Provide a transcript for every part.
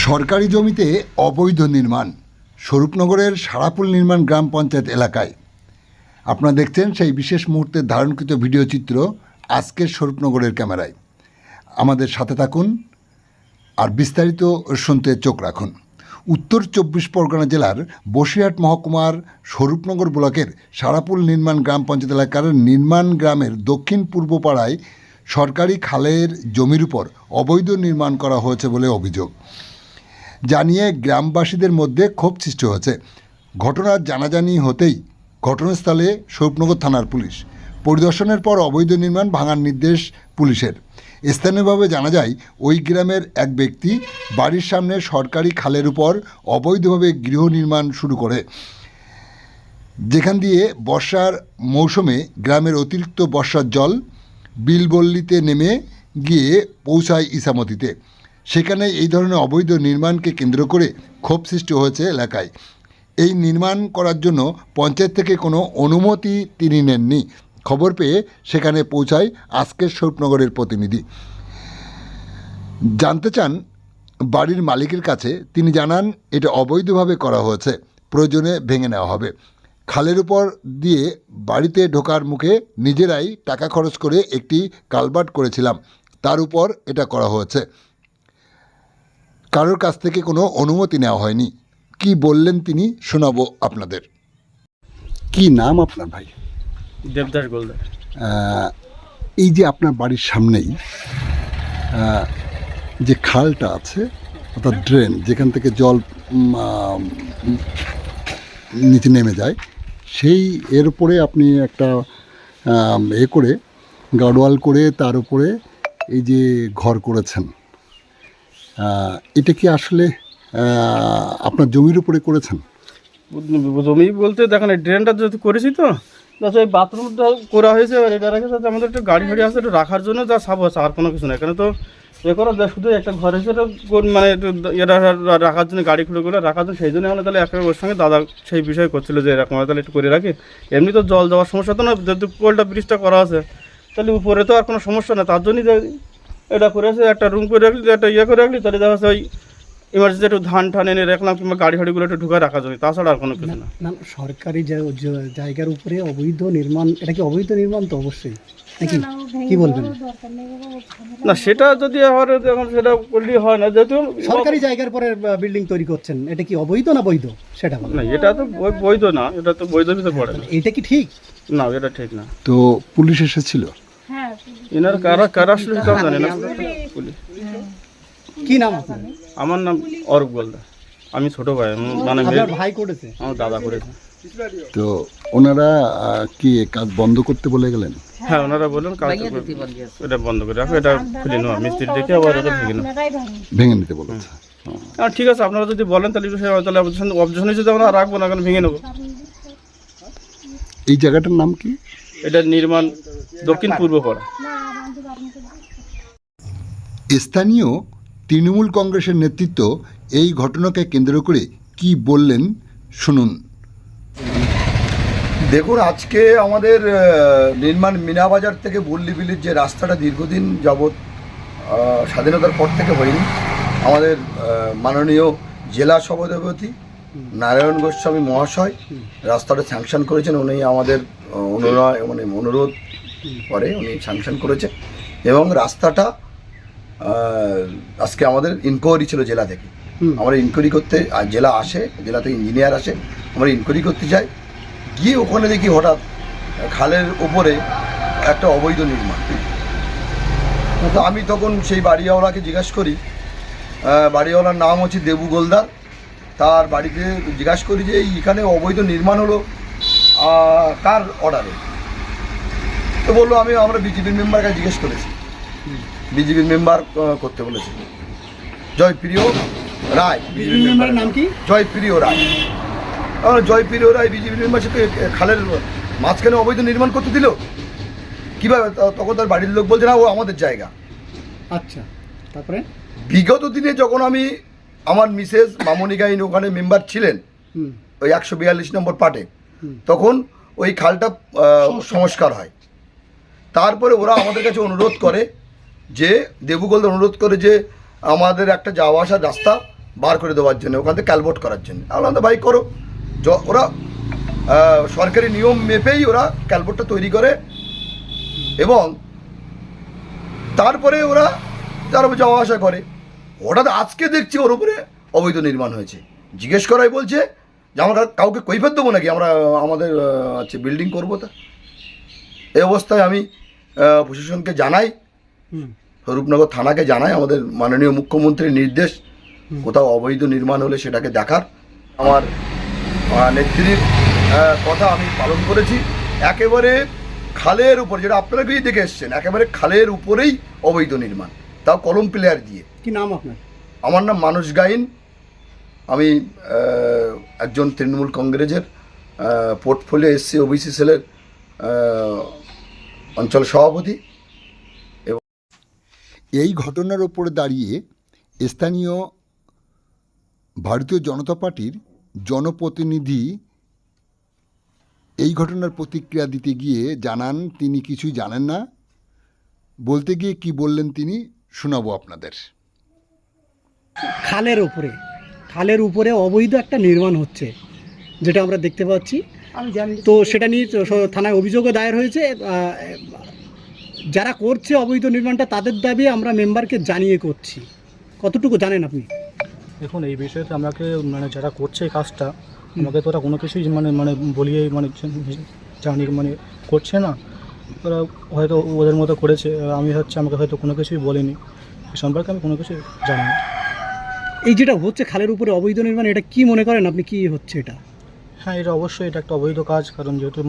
সরকারি জমিতে অবৈধ নির্মাণ স্বরূপনগরের সারাপুল নির্মাণ গ্রাম পঞ্চায়েত এলাকায়। আপনারা দেখছেন সেই বিশেষ মুহূর্তে ধারণকৃত ভিডিও চিত্র আজকের স্বরূপনগরের ক্যামেরায়। আমাদের সাথে থাকুন আর বিস্তারিত শুনতে চোখ রাখুন। উত্তর 24 পরগনা জেলার বসিরহাট মহকুমার স্বরূপনগর ব্লকের সারাপুল নির্মাণ গ্রাম পঞ্চায়েত এলাকার নির্মাণ গ্রামের দক্ষিণ পূর্ব পাড়ায় সরকারি খালের জমির উপর অবৈধ নির্মাণ করা হয়েছে বলে অভিযোগ জানিয়ে গ্রামবাসীদের মধ্যে ক্ষোভ সৃষ্টি হয়েছে। ঘটনার জানাজানি হতেই ঘটনাস্থলে স্বরূপনগর থানার পুলিশ পরিদর্শনের পর অবৈধ নির্মাণ ভাঙার নির্দেশ পুলিশের। স্থানীয়ভাবে জানা যায়, ওই গ্রামের এক ব্যক্তি বাড়ির সামনে সরকারি খালের উপর অবৈধভাবে গৃহ নির্মাণ শুরু করে, যেখান দিয়ে বর্ষার মৌসুমে গ্রামের অতিরিক্ত বর্ষার জল বিলবল্লিতে নেমে গিয়ে পৌঁছায় ইসামতিতে। সেখানে এই ধরনের অবৈধ নির্মাণকে কেন্দ্র করে ক্ষোভ সৃষ্টি হয়েছে এলাকায়। এই নির্মাণ করার জন্য পঞ্চায়েত থেকে কোনো অনুমতি তিনি নেননি। খবর পেয়ে সেখানে পৌঁছায় আজকের স্বরূপনগরের প্রতিনিধি। জানতে চান বাড়ির মালিকের কাছে। তিনি জানান, এটা অবৈধভাবে করা হয়েছে, প্রয়োজনে ভেঙে নেওয়া হবে। খালের উপর দিয়ে বাড়িতে ঢোকার মুখে নিজেরাই টাকা খরচ করে একটি কালভার্ট করেছিলাম, তার উপর এটা করা হয়েছে। কারোর কাছ থেকে কোনো অনুমতি নেওয়া হয়নি। কি বললেন তিনি শোনাবো আপনাদের। কি নাম আপনার ভাই? দেবদাস গোলদার। এই যে আপনার বাড়ির সামনেই যে খালটা আছে, অর্থাৎ ড্রেন, যেখান থেকে জল নিচে নেমে যায়, সেই এর উপরে আপনি একটা করে গার্ডওয়াল করে তার উপরে এই যে ঘর করেছেন, এটা কি আসলে আপনার জমির উপরে করেছেন? জমি বলতে দেখেন, এই ড্রেনটা যেহেতু করেছি, তো এই বাথরুমটা করা হয়েছে, এবার এটা রেখেছে আমাদের একটু গাড়ি ফাড়ি আছে, একটু রাখার জন্য যা সাব আছে, আর কোনো কিছু না। এখানে তো এ করা শুধু একটা ঘর হয়েছে, মানে একটু এটা রাখার জন্য, গাড়ি খুঁড়ে রাখার জন্য। সেই জন্য আমরা তাহলে একটা ওর সঙ্গে দাদা সেই বিষয়ে করছিল যে এরকম তাহলে একটু করে রাখি। এমনি তো জল যাওয়ার সমস্যা তো না, যেহেতু পোলটা ব্রিজটা করা আছে, তাহলে উপরে তো আর কোনো সমস্যা না। তার জন্যই এটা করেছে, একটা রুম করে রাখলি, একটা ইয়ে করে রাখলি, তাহলে দেখা যাচ্ছে ওই ইমার্জেন্সি একটু ধান ঠান এনে রাখলাম, কিংবা গাড়ি ফাড়িগুলো একটু ঢুকায় রাখা যায়, তাছাড়া আর কোনো কিছু না। না, সরকারি জায়গার উপরে অবৈধ নির্মাণ, এটা কি অবৈধ নির্মাণ? তো অবশ্যই, নাকি কি বলবেন? না, সেটা যদি হয় এখন সেটা করলেই হয় না, যেহেতু সরকারি জায়গার পরে বিল্ডিং তৈরি করছেন, এটা কি অবৈধ না বৈধ সেটা বলেন। না, এটা তো বৈধ না, এটা তো বৈধ ভিতরে পড়ে না। এটা কি ঠিক? না, এটা ঠিক না। তো পুলিশ এসেছিল? এনার কারা আসলে সেটাও জানে না পুলিশ। কি নাম আপনার? আমার নাম অরূপ গোলদার। আমি ছোট ভাই, মানে আপনার ভাই করেছে? আমার দাদা করেছে। তো ওনারা কি কাজ বন্ধ করতে বলে গেলেন? হ্যাঁ, ওনারা বললেন কাজ এটা বন্ধ করে রাখো, এটা খুলে নেওয়া, মিস্ত্রি দেখে আবার এটা ভেঙে নিতে বলেছে। ঠিক আছে, আপনারা যদি বলেন তাহলে অবজেকশনে যদি আমরা রাখবো না, কারণ ভেঙে নেবো। এই জায়গাটার নাম কি? এটা নির্মাণ দক্ষিণ পূর্ব পাড়া। স্থানীয় তৃণমূল কংগ্রেসের নেতৃত্ব এই ঘটনাকে কেন্দ্র করে কি বললেন শুনুন। দেখুন, আজকে আমাদের নির্মাণ মিনাবাজার থেকে বুল্লিবিলির যে রাস্তাটা দীর্ঘদিন যাবৎ স্বাধীনতার পর থেকে হয়নি, আমাদের মাননীয় জেলা সভাপতি নারায়ণ গোস্বামী মহাশয় রাস্তাটা স্যাংশন করেছেন। উনি আমাদের অনুরোধ করে উনি স্যাংশন করেছেন, এবং রাস্তাটা আজকে আমাদের ইনকোয়ারি ছিল জেলা থেকে। আমরা ইনকোয়ারি করতে, জেলা আসে, জেলা থেকে ইঞ্জিনিয়ার আসে, আমরা ইনকোয়ারি করতে যাই। গিয়ে ওখানে দেখি হঠাৎ খালের ওপরে একটা অবৈধ নির্মাণ। তো আমি তখন সেই বাড়িওয়ালাকে জিজ্ঞাসা করি, বাড়িওয়ালার নাম হচ্ছে দেবু গোলদার, তার বাড়িতে জিজ্ঞাসা করি যে এইখানে অবৈধ নির্মাণ হলো কার অর্ডারে। তো বললো আমরা বিজেপির মেম্বারকে জিজ্ঞেস করেছি, বিজেপির মেম্বার করতে বলেছে, জয়প্রিয় রায়। বিজেপির মেম্বারের নাম কি? জয়প্রিয় রায়। জয়প্রিয় রায় বিজেপি মেম্বার সাথে খালের মাঝখানে অবৈধ নির্মাণ করতে দিল কীভাবে? তখন তার বাড়ির লোক বলছে না, ও আমাদের জায়গা। আচ্ছা, তারপরে বিগত দিনে যখন আমার মিসেস মামনি গাইন ওখানে মেম্বার ছিলেন, ওই 142 নম্বর পার্টে, তখন ওই খালটা সংস্কার হয়। তারপরে ওরা আমাদের কাছে অনুরোধ করে যে, দেবু গোলদার অনুরোধ করে যে আমাদের একটা যাওয়া আসার রাস্তা বার করে দেওয়ার জন্য, ওখান থেকে ক্যালভোট করার জন্য। আমরা ভাই করো, ওরা সরকারি নিয়ম মেপেই ওরা ক্যালভোটটা তৈরি করে এবং তারপরে ওরা তার যাওয়া আসা করে। হঠাৎ আজকে দেখছি ওর উপরে অবৈধ নির্মাণ হয়েছে। জিজ্ঞেস করাই বলছে যে আমরা কাউকে কৈফিয়ত দেবো নাকি, আমরা আমাদের হচ্ছে বিল্ডিং করবো। তা এই অবস্থায় আমি প্রশাসনকে জানাই, স্বরূপনগর থানাকে জানাই, আমাদের মাননীয় মুখ্যমন্ত্রীর নির্দেশ কোথাও অবৈধ নির্মাণ হলে সেটাকে দেখার। আমার নেত্রীর কথা আমি পালন করেছি। একেবারে খালের উপর, যেটা আপনারা গিয়ে দেখে এসছেন, একেবারে খালের উপরেই অবৈধ নির্মাণ, তাও কলম প্লেয়ার দিয়ে। কি নাম আপনার? আমার নাম মানস গাইন। আমি একজন তৃণমূল কংগ্রেসের পোর্টফোলিও এসসি ওবিসি সেলের অঞ্চল সভাপতি। এই ঘটনার ওপরে দাঁড়িয়ে স্থানীয় ভারতীয় জনতা পার্টির জনপ্রতিনিধি এই ঘটনার প্রতিক্রিয়া দিতে গিয়ে জানান তিনি কিছুই জানেন না। বলতে গিয়ে কি বললেন তিনি শোনাবো আপনাদের। খালের উপরে অবৈধ একটা নির্মাণ হচ্ছে, যেটা আমরা দেখতে পাচ্ছি। আমি জানি তো, সেটা নিয়ে থানায় অভিযোগও দায়ের হয়েছে। যারা করছে অবৈধ নির্মাণটা, তাদের দাবি আমরা মেম্বারকে জানিয়ে করছি। কতটুকু জানেন আপনি? দেখুন, এই বিষয়তে আমাকে মানে যারা করছে এই কাজটা, আমাকে তো ওরা কোনো কিছুই বলিয়ে জানি করছে না। ওরা হয়তো ওদের মতো করেছে, আমি আমাকে হয়তো কোনো কিছুই বলেনি। এ সম্পর্কে আমি কোনো কিছু জানি না। এই যেটা হচ্ছে খালের উপরে অবৈধ নির্মাণ, এটা কি মনে করেন আপনি, কি হচ্ছে এটা? হ্যাঁ, এটা অবশ্যই এটা একটা অবৈধ কাজ। কারণ যেহেতু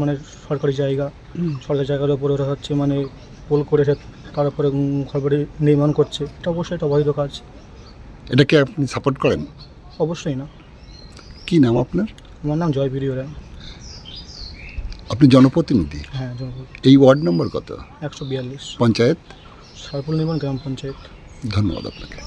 সরকারি জায়গা, সরকারি জায়গার উপরে ওরা পোল করেছে, তার উপরে ঘরবাড়ি নির্মাণ করছে, এটা অবশ্যই একটা অবৈধ কাজ। এটাকে আপনি সাপোর্ট করেন? অবশ্যই না। কি নাম আপনার? আমার নাম জয়প্রিয় রায়। আপনি জনপ্রতিনিধি? হ্যাঁ, এই ওয়ার্ড নম্বর কত? 142, পঞ্চায়েত? সরপুল নির্মাণ গ্রাম পঞ্চায়েত। ধন্যবাদ আপনাকে।